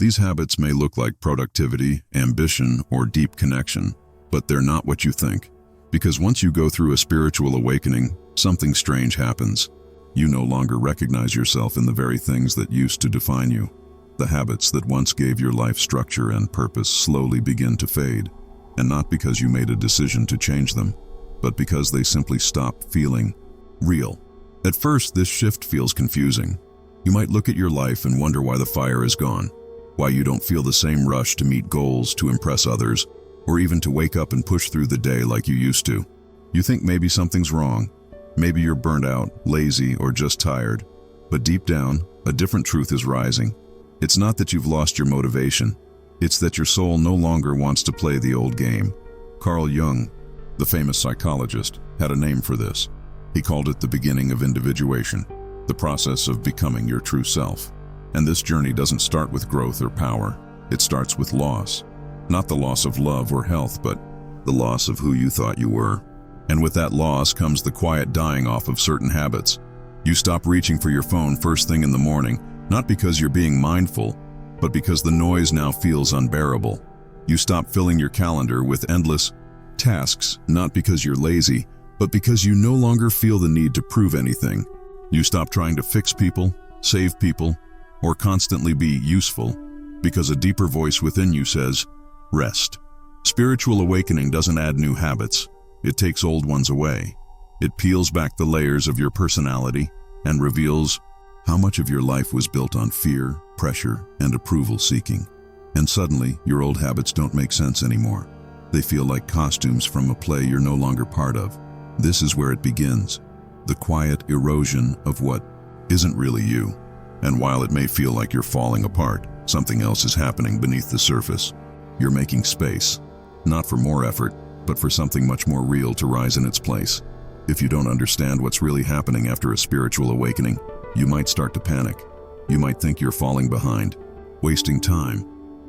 These habits may look like productivity, ambition, or deep connection, but they're not what you think. Because once you go through a spiritual awakening, something strange happens. You no longer recognize yourself in the very things that used to define you. The habits that once gave your life structure and purpose slowly begin to fade, and not because you made a decision to change them, but because they simply stop feeling real. At first, this shift feels confusing. You might look at your life and wonder why the fire is gone, why you don't feel the same rush to meet goals, to impress others, or even to wake up and push through the day like you used to. You think maybe something's wrong. Maybe you're burnt out, lazy, or just tired. But deep down, a different truth is rising. It's not that you've lost your motivation. It's that your soul no longer wants to play the old game. Carl Jung, the famous psychologist, had a name for this. He called it the beginning of individuation, the process of becoming your true self. And this journey doesn't start with growth or power. It starts with loss. Not the loss of love or health, but the loss of who you thought you were. And with that loss comes the quiet dying off of certain habits. You stop reaching for your phone first thing in the morning, not because you're being mindful, but because the noise now feels unbearable. You stop filling your calendar with endless tasks, not because you're lazy, but because you no longer feel the need to prove anything. You stop trying to fix people, save people, or constantly be useful, because a deeper voice within you says, rest. Spiritual awakening doesn't add new habits. It takes old ones away. It peels back the layers of your personality and reveals how much of your life was built on fear, pressure, and approval seeking. And suddenly, your old habits don't make sense anymore. They feel like costumes from a play you're no longer part of. This is where it begins, the quiet erosion of what isn't really you. And while it may feel like you're falling apart, something else is happening beneath the surface. You're making space, not for more effort, but for something much more real to rise in its place. If you don't understand what's really happening after a spiritual awakening, you might start to panic. You might think you're falling behind, wasting time,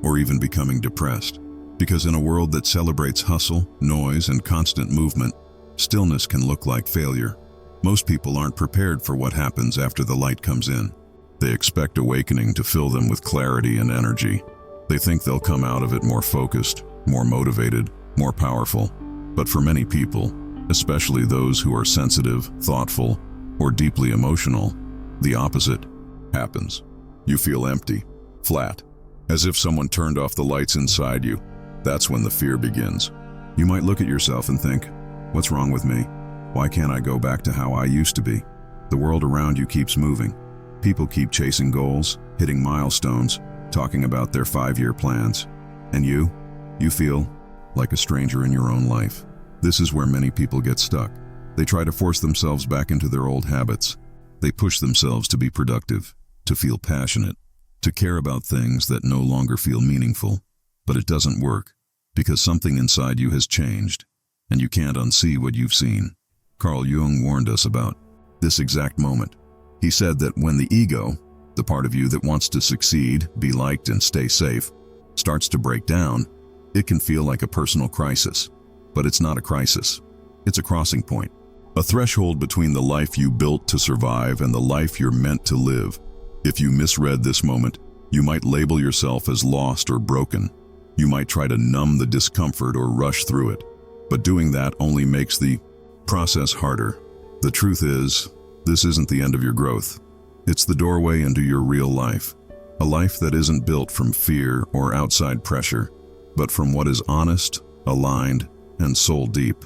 or even becoming depressed. Because in a world that celebrates hustle, noise, and constant movement, stillness can look like failure. Most people aren't prepared for what happens after the light comes in. They expect awakening to fill them with clarity and energy. They think they'll come out of it more focused, more motivated, more powerful. But for many people, especially those who are sensitive, thoughtful, or deeply emotional, the opposite happens. You feel empty, flat, as if someone turned off the lights inside you. That's when the fear begins. You might look at yourself and think, what's wrong with me? Why can't I go back to how I used to be? The world around you keeps moving. People keep chasing goals, hitting milestones, talking about their 5-year plans. And you feel like a stranger in your own life. This is where many people get stuck. They try to force themselves back into their old habits. They push themselves to be productive, to feel passionate, to care about things that no longer feel meaningful. But it doesn't work, because something inside you has changed, and you can't unsee what you've seen. Carl Jung warned us about this exact moment. He said that when the ego, the part of you that wants to succeed, be liked, and stay safe, starts to break down, it can feel like a personal crisis. But it's not a crisis. It's a crossing point. A threshold between the life you built to survive and the life you're meant to live. If you misread this moment, you might label yourself as lost or broken. You might try to numb the discomfort or rush through it. But doing that only makes the process harder. The truth is, this isn't the end of your growth. It's the doorway into your real life. A life that isn't built from fear or outside pressure, but from what is honest, aligned, and soul deep.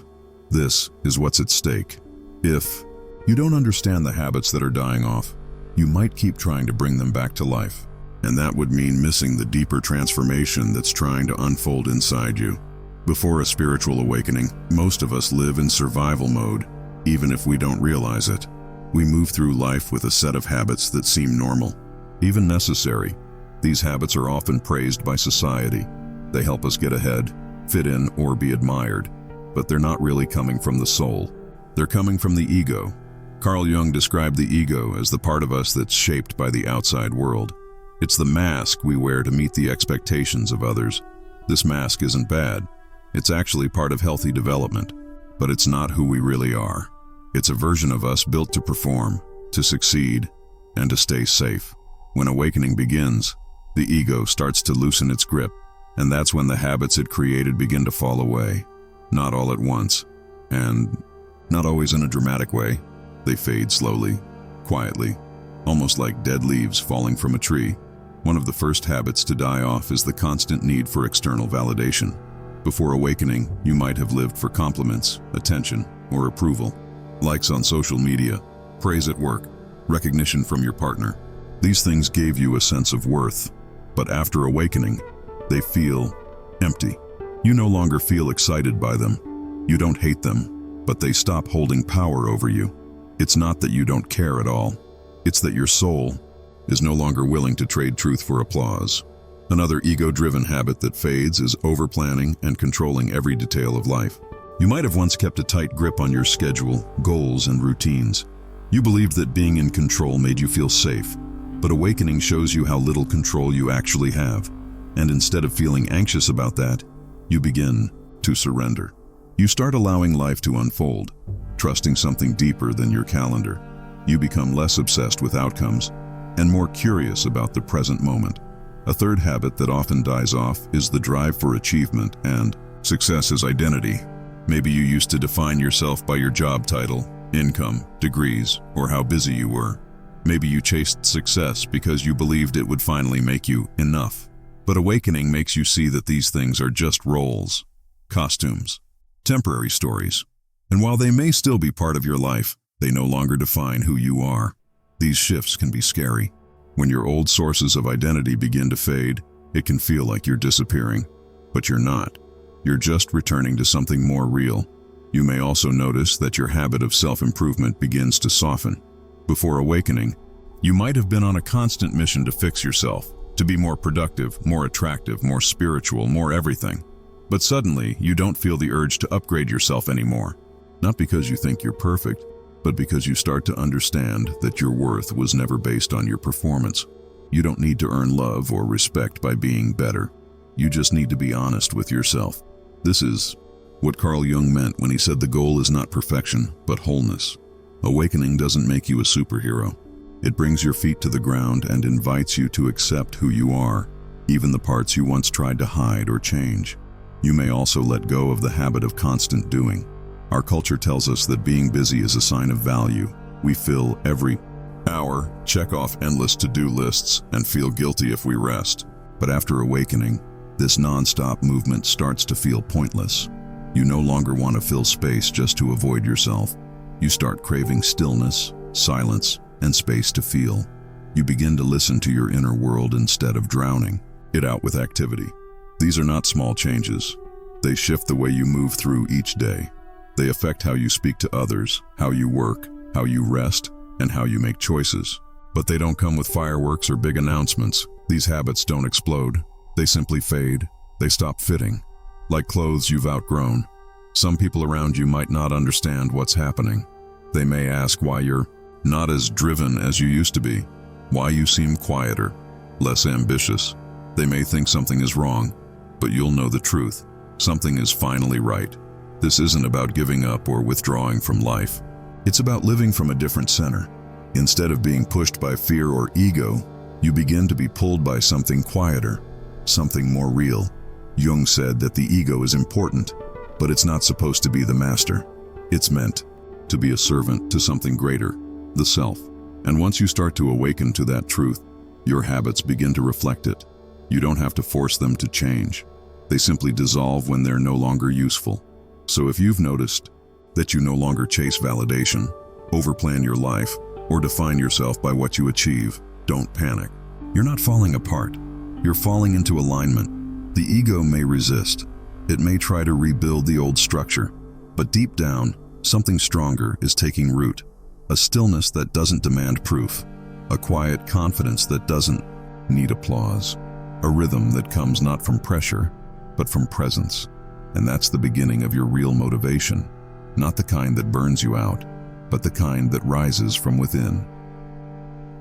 This is what's at stake. If you don't understand the habits that are dying off, you might keep trying to bring them back to life. And that would mean missing the deeper transformation that's trying to unfold inside you. Before a spiritual awakening, most of us live in survival mode, even if we don't realize it. We move through life with a set of habits that seem normal, even necessary. These habits are often praised by society. They help us get ahead, fit in, or be admired. But they're not really coming from the soul. They're coming from the ego. Carl Jung described the ego as the part of us that's shaped by the outside world. It's the mask we wear to meet the expectations of others. This mask isn't bad. It's actually part of healthy development. But it's not who we really are. It's a version of us built to perform, to succeed, and to stay safe. When awakening begins, The ego starts to loosen its grip, and that's when the habits it created begin to fall away. Not all at once, and not always in a dramatic way. They fade slowly, quietly, almost like dead leaves falling from a tree. One of the first habits to die off is the constant need for external validation. Before awakening, you might have lived for compliments, attention, or approval. Likes on social media, praise at work, recognition from your partner. These things gave you a sense of worth, but after awakening, they feel empty. You no longer feel excited by them. You don't hate them, but they stop holding power over you. It's not that you don't care at all. It's that your soul is no longer willing to trade truth for applause. Another ego-driven habit that fades is overplanning and controlling every detail of life. You might have once kept a tight grip on your schedule, goals, and routines. You believed that being in control made you feel safe, but awakening shows you how little control you actually have. And instead of feeling anxious about that, you begin to surrender. You start allowing life to unfold, trusting something deeper than your calendar. You become less obsessed with outcomes and more curious about the present moment. A third habit that often dies off is the drive for achievement and success as identity. Maybe you used to define yourself by your job title, income, degrees, or how busy you were. Maybe you chased success because you believed it would finally make you enough. But awakening makes you see that these things are just roles, costumes, temporary stories. And while they may still be part of your life, they no longer define who you are. These shifts can be scary. When your old sources of identity begin to fade, it can feel like you're disappearing. But you're not. You're just returning to something more real. You may also notice that your habit of self-improvement begins to soften. Before awakening, you might have been on a constant mission to fix yourself, to be more productive, more attractive, more spiritual, more everything. But suddenly, you don't feel the urge to upgrade yourself anymore. Not because you think you're perfect, but because you start to understand that your worth was never based on your performance. You don't need to earn love or respect by being better. You just need to be honest with yourself. This is what Carl Jung meant when he said the goal is not perfection, but wholeness. Awakening doesn't make you a superhero. It brings your feet to the ground and invites you to accept who you are, even the parts you once tried to hide or change. You may also let go of the habit of constant doing. Our culture tells us that being busy is a sign of value. We fill every hour, check off endless to-do lists, and feel guilty if we rest. But after awakening, this non-stop movement starts to feel pointless. You no longer want to fill space just to avoid yourself. You start craving stillness, silence, and space to feel. You begin to listen to your inner world instead of drowning it out with activity. These are not small changes. They shift the way you move through each day. They affect how you speak to others, how you work, how you rest, and how you make choices. But they don't come with fireworks or big announcements. These habits don't explode. They simply fade. They stop fitting. Like clothes you've outgrown. Some people around you might not understand what's happening. They may ask why you're not as driven as you used to be, why you seem quieter, less ambitious. They may think something is wrong, but you'll know the truth. Something is finally right. This isn't about giving up or withdrawing from life. It's about living from a different center. Instead of being pushed by fear or ego, you begin to be pulled by something quieter, something more real. Jung said that the ego is important, but it's not supposed to be the master. It's meant to be a servant to something greater, the self. And once you start to awaken to that truth, your habits begin to reflect it. You don't have to force them to change. They simply dissolve when they're no longer useful. So if you've noticed that you no longer chase validation, overplan your life, or define yourself by what you achieve, don't panic. You're not falling apart. You're falling into alignment. The ego may resist. It may try to rebuild the old structure, but deep down, something stronger is taking root. A stillness that doesn't demand proof. A quiet confidence that doesn't need applause. A rhythm that comes not from pressure, but from presence. And that's the beginning of your real motivation. Not the kind that burns you out, but the kind that rises from within.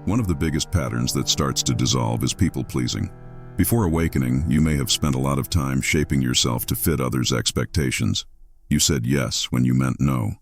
One of the biggest patterns that starts to dissolve is people-pleasing. Before awakening, you may have spent a lot of time shaping yourself to fit others' expectations. You said yes when you meant no.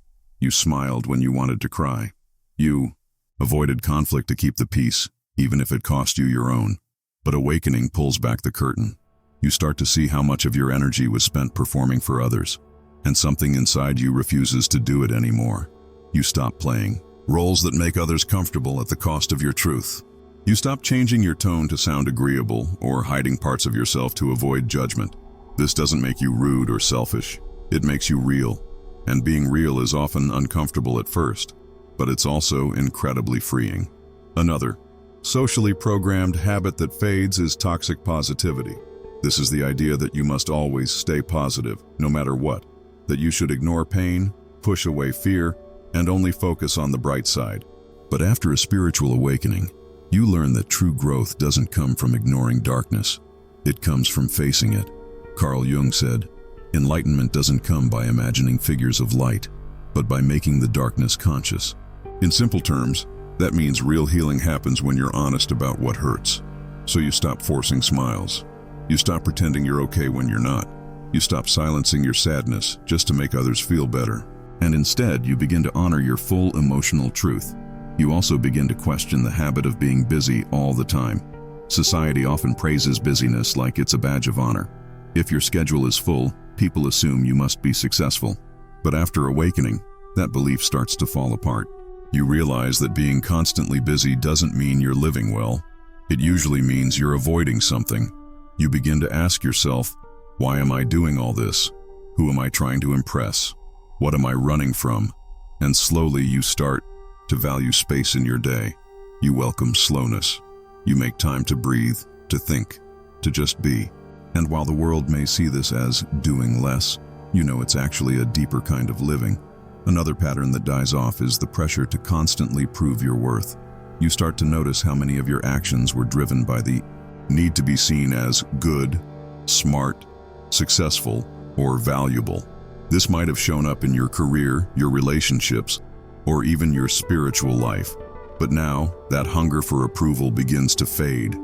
You smiled when you wanted to cry. You avoided conflict to keep the peace, even if it cost you your own. But awakening pulls back the curtain. You start to see how much of your energy was spent performing for others, and something inside you refuses to do it anymore. You stop playing roles that make others comfortable at the cost of your truth. You stop changing your tone to sound agreeable or hiding parts of yourself to avoid judgment. This doesn't make you rude or selfish. It makes you real. And being real is often uncomfortable at first, but it's also incredibly freeing. Another socially programmed habit that fades is toxic positivity. This is the idea that you must always stay positive, no matter what, that you should ignore pain, push away fear, and only focus on the bright side. But after a spiritual awakening, you learn that true growth doesn't come from ignoring darkness. It comes from facing it. Carl Jung said, "Enlightenment doesn't come by imagining figures of light, but by making the darkness conscious." In simple terms, that means real healing happens when you're honest about what hurts. So you stop forcing smiles. You stop pretending you're okay when you're not. You stop silencing your sadness just to make others feel better. And instead, you begin to honor your full emotional truth. You also begin to question the habit of being busy all the time. Society often praises busyness like it's a badge of honor. If your schedule is full, people assume you must be successful. But after awakening, that belief starts to fall apart. You realize that being constantly busy doesn't mean you're living well. It usually means you're avoiding something. You begin to ask yourself, why am I doing all this? Who am I trying to impress? What am I running from? And slowly you start to value space in your day. You welcome slowness. You make time to breathe, to think, to just be. And while the world may see this as doing less, you know it's actually a deeper kind of living. Another pattern that dies off is the pressure to constantly prove your worth. You start to notice how many of your actions were driven by the need to be seen as good, smart, successful, or valuable. This might have shown up in your career, your relationships, or even your spiritual life. But now, that hunger for approval begins to fade.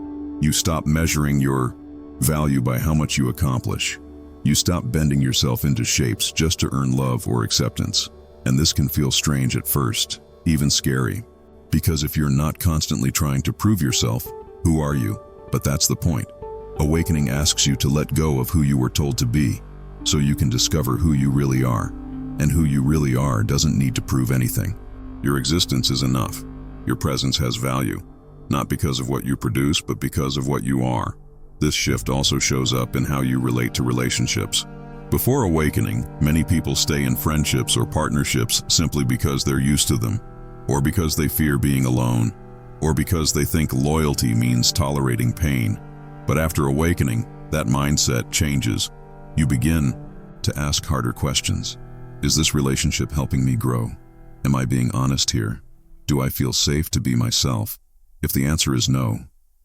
You stop measuring your value by how much you accomplish. You stop bending yourself into shapes just to earn love or acceptance. And this can feel strange at first, even scary. Because if you're not constantly trying to prove yourself, who are you? But that's the point. Awakening asks you to let go of who you were told to be, so you can discover who you really are. And who you really are doesn't need to prove anything. Your existence is enough. Your presence has value, not because of what you produce, but because of what you are. This shift also shows up in how you relate to relationships. Before awakening, many people stay in friendships or partnerships simply because they're used to them, or because they fear being alone, or because they think loyalty means tolerating pain. But after awakening, that mindset changes. You begin to ask harder questions. Is this relationship helping me grow? Am I being honest here? Do I feel safe to be myself? If the answer is no,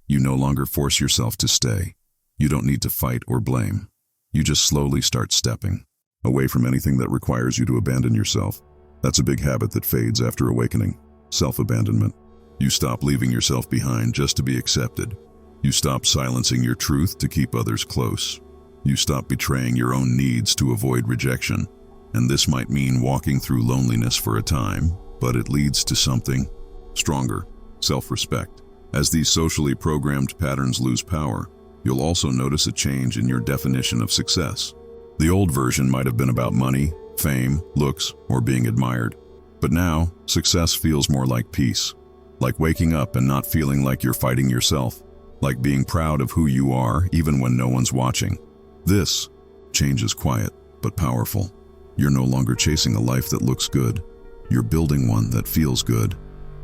you no longer force yourself to stay. You don't need to fight or blame. You just slowly start stepping away from anything that requires you to abandon yourself. That's a big habit that fades after awakening. Self-abandonment. You stop leaving yourself behind just to be accepted. You stop silencing your truth to keep others close. You stop betraying your own needs to avoid rejection. And this might mean walking through loneliness for a time, but it leads to something stronger, self-respect. As these socially programmed patterns lose power, you'll also notice a change in your definition of success. The old version might have been about money, fame, looks, or being admired. But now, success feels more like peace. Like waking up and not feeling like you're fighting yourself. Like being proud of who you are even when no one's watching. This change is quiet, but powerful. You're no longer chasing a life that looks good. You're building one that feels good,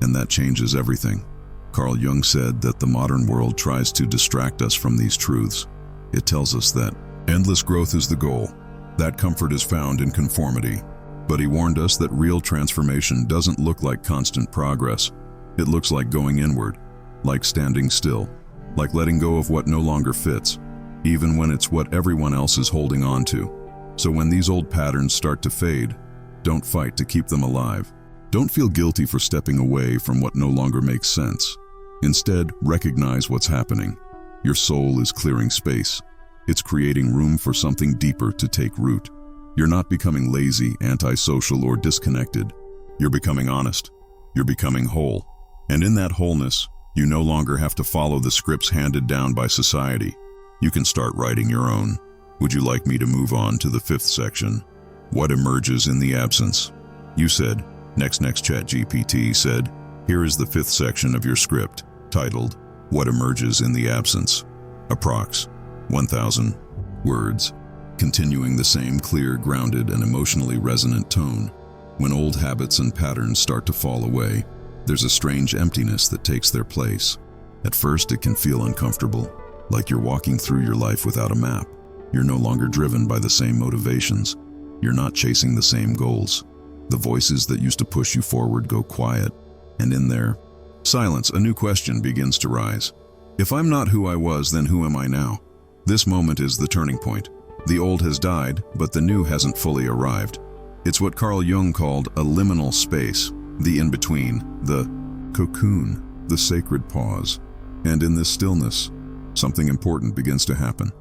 and that changes everything. Carl Jung said that the modern world tries to distract us from these truths. It tells us that endless growth is the goal, that comfort is found in conformity. But he warned us that real transformation doesn't look like constant progress. It looks like going inward, like standing still, like letting go of what no longer fits, even when it's what everyone else is holding on to. So when these old patterns start to fade, don't fight to keep them alive. Don't feel guilty for stepping away from what no longer makes sense. Instead, recognize what's happening. Your soul is clearing space. It's creating room for something deeper to take root. You're not becoming lazy, antisocial, or disconnected. You're becoming honest. You're becoming whole. And in that wholeness, You no longer have to follow the scripts handed down by society. You can start writing your own. Would you like me to move on to the fifth section? What emerges in the absence? You said, next ChatGPT said, here is the fifth section of your script, titled, What Emerges in the Absence? Approx. 1,000 words, continuing the same clear, grounded, and emotionally resonant tone. When old habits and patterns start to fall away, there's a strange emptiness that takes their place. At first, it can feel uncomfortable, like you're walking through your life without a map. You're no longer driven by the same motivations. You're not chasing the same goals. The voices that used to push you forward go quiet, and in their silence, a new question begins to rise. If I'm not who I was, then who am I now? This moment is the turning point. The old has died, but the new hasn't fully arrived. It's what Carl Jung called a liminal space, the in-between, the cocoon, the sacred pause. And in this stillness, something important begins to happen.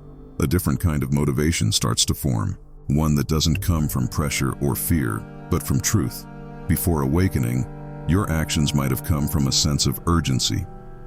A different kind of motivation starts to form, one that doesn't come from pressure or fear, but from truth. Before awakening, your actions might have come from a sense of urgency.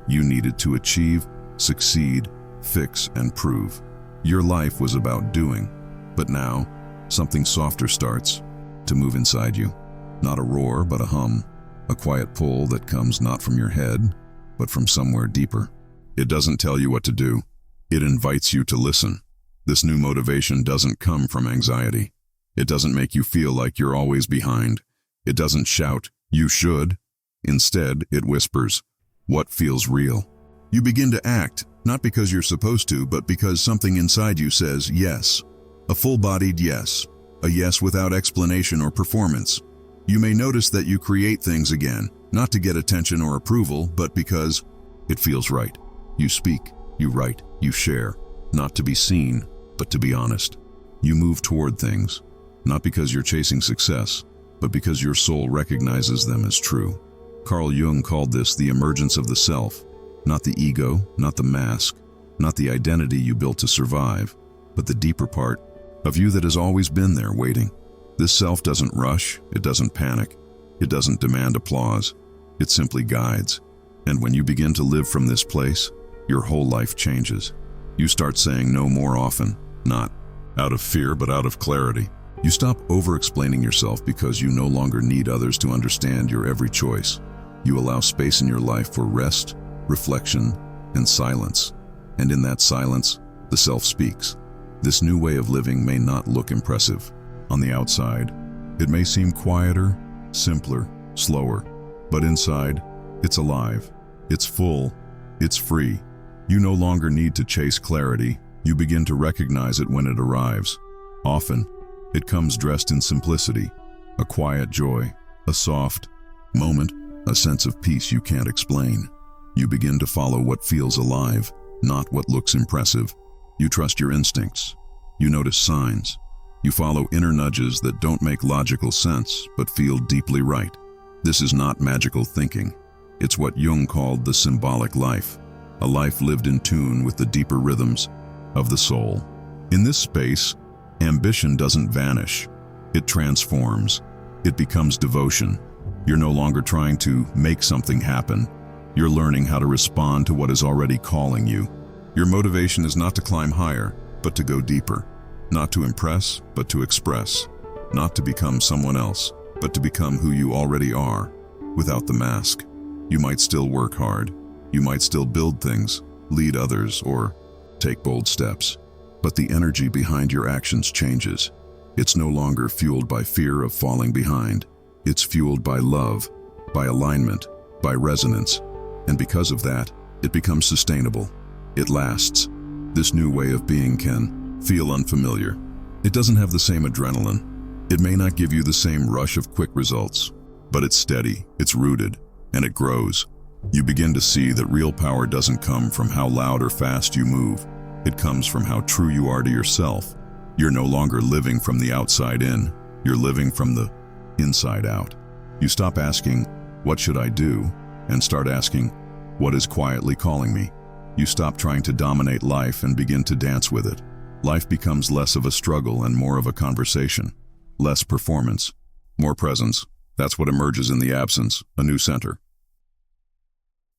You needed to achieve, succeed, fix, and prove. Your life was about doing, but now, something softer starts to move inside you. Not a roar, but a hum, a quiet pull that comes not from your head, but from somewhere deeper. It doesn't tell you what to do. It invites you to listen. This new motivation doesn't come from anxiety. It doesn't make you feel like you're always behind. It doesn't shout, you should. Instead, it whispers, what feels real? You begin to act, not because you're supposed to, but because something inside you says yes. A full-bodied yes. A yes without explanation or performance. You may notice that you create things again, not to get attention or approval, but because it feels right. You speak, you write, you share, not to be seen, but to be honest. You move toward things, not because you're chasing success, but because your soul recognizes them as true. Carl Jung called this the emergence of the self, not the ego, not the mask, not the identity you built to survive, but the deeper part of you that has always been there waiting. This self doesn't rush, it doesn't panic, it doesn't demand applause, it simply guides. And when you begin to live from this place, your whole life changes. You start saying no more often, not out of fear, but out of clarity. You stop over-explaining yourself because you no longer need others to understand your every choice. You allow space in your life for rest, reflection, and silence. And in that silence, the self speaks. This new way of living may not look impressive. On the outside, it may seem quieter, simpler, slower, but inside, it's alive, it's full, it's free. You no longer need to chase clarity, you begin to recognize it when it arrives. Often, it comes dressed in simplicity, a quiet joy, a soft moment, a sense of peace you can't explain. You begin to follow what feels alive, not what looks impressive. You trust your instincts. You notice signs. You follow inner nudges that don't make logical sense, but feel deeply right. This is not magical thinking. It's what Jung called the symbolic life, a life lived in tune with the deeper rhythms of the soul. In this space, ambition doesn't vanish. It transforms. It becomes devotion. You're no longer trying to make something happen. You're learning how to respond to what is already calling you. Your motivation is not to climb higher, but to go deeper. Not to impress, but to express. Not to become someone else, but to become who you already are, without the mask. You might still work hard. You might still build things, lead others, or take bold steps. But the energy behind your actions changes. It's no longer fueled by fear of falling behind. It's fueled by love, by alignment, by resonance. And because of that, it becomes sustainable. It lasts. This new way of being can feel unfamiliar. It doesn't have the same adrenaline. It may not give you the same rush of quick results, but it's steady, it's rooted, and it grows. You begin to see that real power doesn't come from how loud or fast you move. It comes from how true you are to yourself. You're no longer living from the outside in. You're living from the inside out. You stop asking, what should I do? And start asking, what is quietly calling me? You stop trying to dominate life and begin to dance with it. Life becomes less of a struggle and more of a conversation. Less performance, more presence. That's what emerges in the absence, a new center.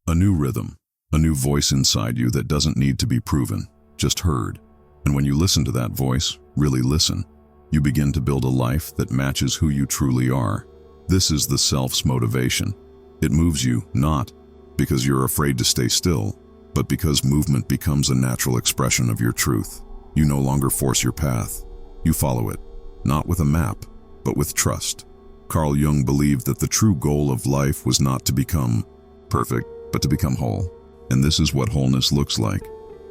A new rhythm, a new voice inside you that doesn't need to be proven, just heard. And when you listen to that voice, really listen, you begin to build a life that matches who you truly are. This is the self's motivation. It moves you not because you're afraid to stay still, but because movement becomes a natural expression of your truth. You no longer force your path. You follow it, not with a map, but with trust. Carl Jung believed that the true goal of life was not to become perfect, but to become whole. And this is what wholeness looks like.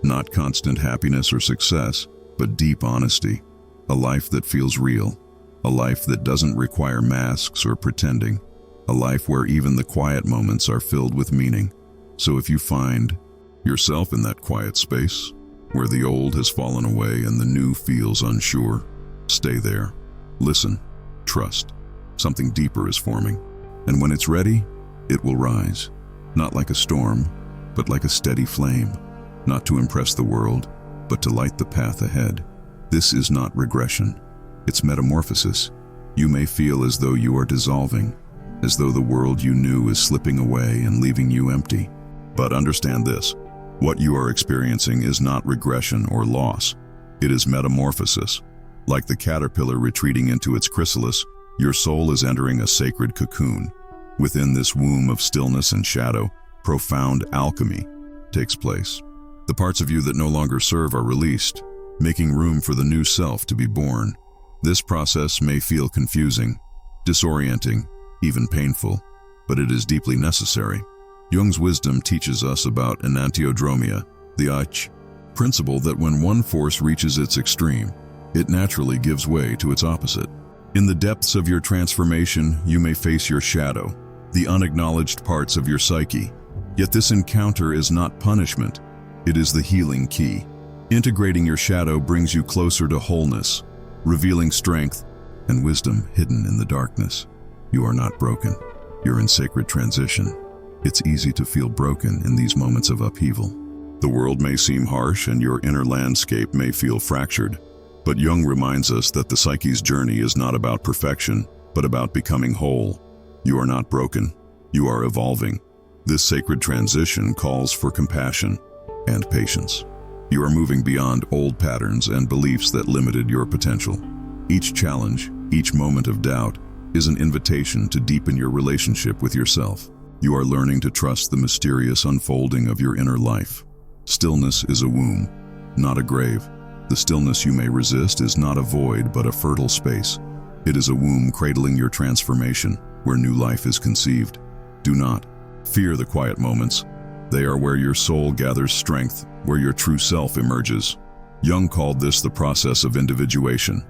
Not constant happiness or success, but deep honesty. A life that feels real. A life that doesn't require masks or pretending. A life where even the quiet moments are filled with meaning. So if you find yourself in that quiet space, where the old has fallen away and the new feels unsure, stay there. Listen. Trust. Something deeper is forming. And when it's ready, it will rise. Not like a storm, but like a steady flame. Not to impress the world, but to light the path ahead. This is not regression. It's metamorphosis. You may feel as though you are dissolving, as though the world you knew is slipping away and leaving you empty. But understand this. What you are experiencing is not regression or loss. It is metamorphosis. Like the caterpillar retreating into its chrysalis, your soul is entering a sacred cocoon. Within this womb of stillness and shadow, profound alchemy takes place. The parts of you that no longer serve are released, making room for the new self to be born. This process may feel confusing, disorienting, even painful, but it is deeply necessary. Jung's wisdom teaches us about enantiodromia, the principle that when one force reaches its extreme, it naturally gives way to its opposite. In the depths of your transformation, you may face your shadow, the unacknowledged parts of your psyche. Yet this encounter is not punishment, it is the healing key. Integrating your shadow brings you closer to wholeness, revealing strength and wisdom hidden in the darkness. You are not broken, you're in sacred transition. It's easy to feel broken in these moments of upheaval. The world may seem harsh and your inner landscape may feel fractured, but Jung reminds us that the psyche's journey is not about perfection, but about becoming whole. You are not broken, you are evolving. This sacred transition calls for compassion and patience. You are moving beyond old patterns and beliefs that limited your potential. Each challenge, each moment of doubt, is an invitation to deepen your relationship with yourself. You are learning to trust the mysterious unfolding of your inner life. Stillness is a womb, not a grave. The stillness you may resist is not a void, but a fertile space. It is a womb cradling your transformation, where new life is conceived. Do not fear the quiet moments. They are where your soul gathers strength, where your true self emerges. Jung called this the process of individuation,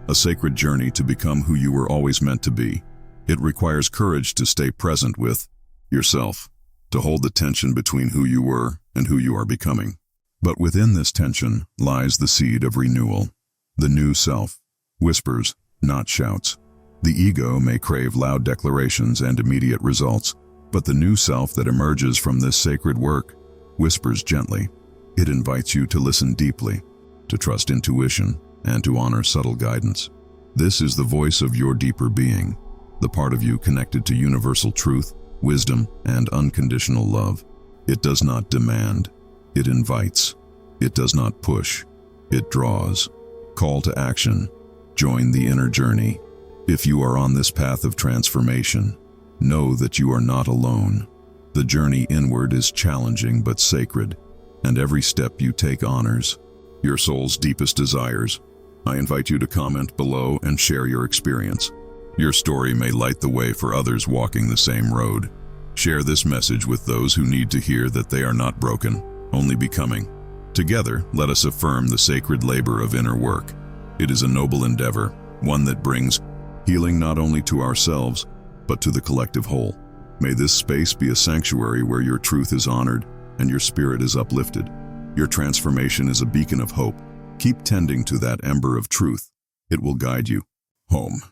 a sacred journey to become who you were always meant to be. It requires courage to stay present with yourself, to hold the tension between who you were and who you are becoming. But within this tension lies the seed of renewal. The new self whispers, not shouts. The ego may crave loud declarations and immediate results, but the new self that emerges from this sacred work whispers gently. It invites you to listen deeply, to trust intuition, and to honor subtle guidance. This is the voice of your deeper being, the part of you connected to universal truth, wisdom, and unconditional love. It does not demand, it invites. It does not push, it draws. Call to action. Join the inner journey. If you are on this path of transformation, know that you are not alone. The journey inward is challenging but sacred, and every step you take honors your soul's deepest desires. I invite you to comment below and share your experience. Your story may light the way for others walking the same road. Share this message with those who need to hear that they are not broken, only becoming. Together, let us affirm the sacred labor of inner work. It is a noble endeavor, one that brings healing not only to ourselves, but to the collective whole. May this space be a sanctuary where your truth is honored and your spirit is uplifted. Your transformation is a beacon of hope. Keep tending to that ember of truth. It will guide you home.